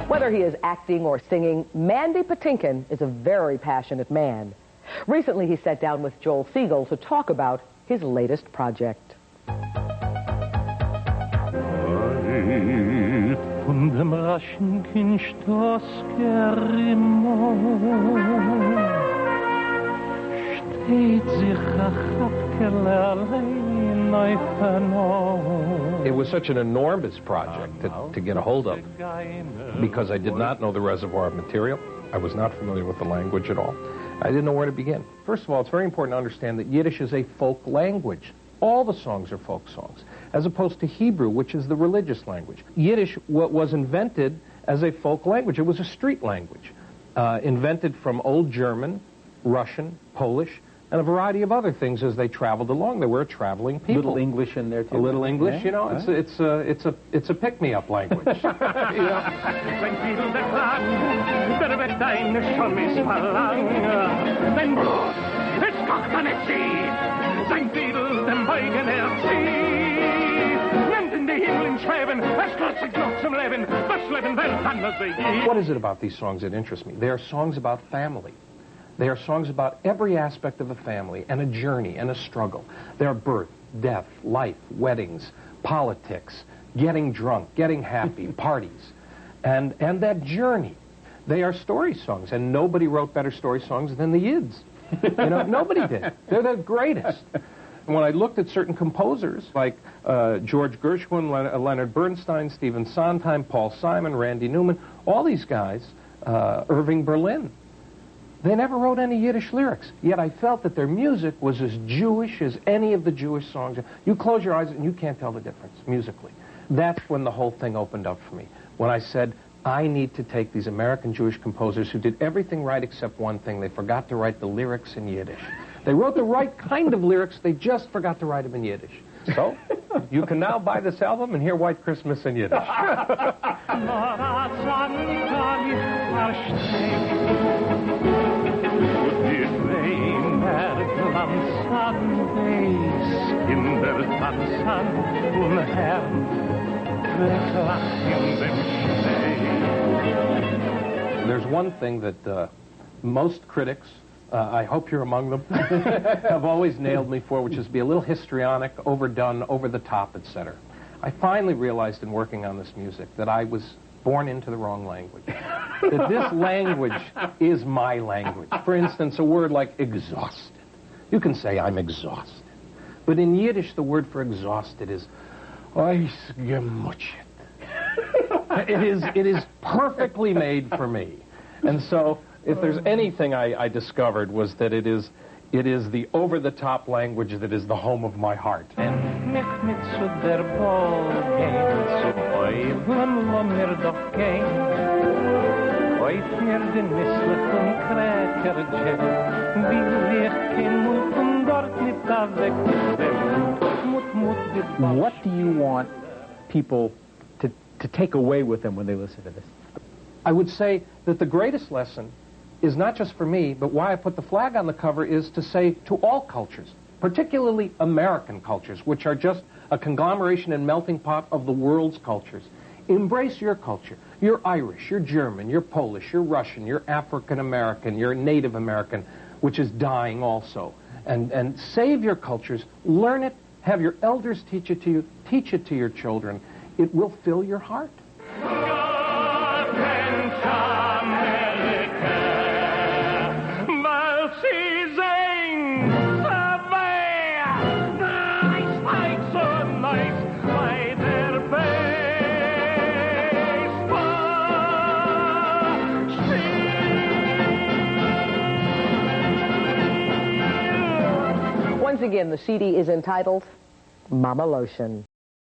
Whether he is acting or singing, Mandy Patinkin is a very passionate man. Recently, he sat down with Joel Siegel to talk about his latest project. Von dem raschen Kindstoß steht sich a Chapkel allein auf. It was such an enormous project to get a hold of because I did not know the reservoir of material. I was not familiar with the language at all. I didn't know where to begin. First of all, it's very important to understand that Yiddish is a folk language. All the songs are folk songs, as opposed to Hebrew, which is the religious language. Yiddish was invented as a folk language. It was a street language, invented from Old German, Russian, Polish, and a variety of other things as they traveled along. They were traveling people. Little English in there too. A little English, you know. It's a pick-me-up language. What is it about these songs that interest me? They are songs about family. They are songs about every aspect of a family and a journey and a struggle. They are birth, death, life, weddings, politics, getting drunk, getting happy, parties, and that journey. They are story songs, and nobody wrote better story songs than the Yids. You know, nobody did. They're the greatest. And when I looked at certain composers like George Gershwin, Leonard Bernstein, Stephen Sondheim, Paul Simon, Randy Newman, all these guys, Irving Berlin, they never wrote any Yiddish lyrics, yet I felt that their music was as Jewish as any of the Jewish songs. You close your eyes and you can't tell the difference musically. That's when the whole thing opened up for me, when I said, I need to take these American Jewish composers who did everything right except one thing. They forgot to write the lyrics in Yiddish. They wrote the right kind of lyrics, they just forgot to write them in Yiddish. So, you can now buy this album and hear White Christmas in Yiddish. There's one thing that most critics, I hope you're among them, have always nailed me for, which is to be a little histrionic, overdone, over the top, etc. I finally realized in working on this music that I was born into the wrong language. That this language is my language. For instance, a word like exhausted. You can say, I'm exhausted. But in Yiddish, the word for exhausted is ausgemutscht. It is perfectly made for me. And so, if there's anything I discovered was that it is the over-the-top language that is the home of my heart. What do you want people to take away with them when they listen to this? I would say that the greatest lesson is not just for me, but why I put the flag on the cover is to say to all cultures, particularly American cultures, which are just a conglomeration and melting pot of the world's cultures. Embrace your culture. You're Irish, you're German, you're Polish, you're Russian, you're African American, you're Native American, which is dying also. And save your cultures, learn it, have your elders teach it to you, teach it to your children. It will fill your heart. Once again, the CD is entitled Mamaloshen.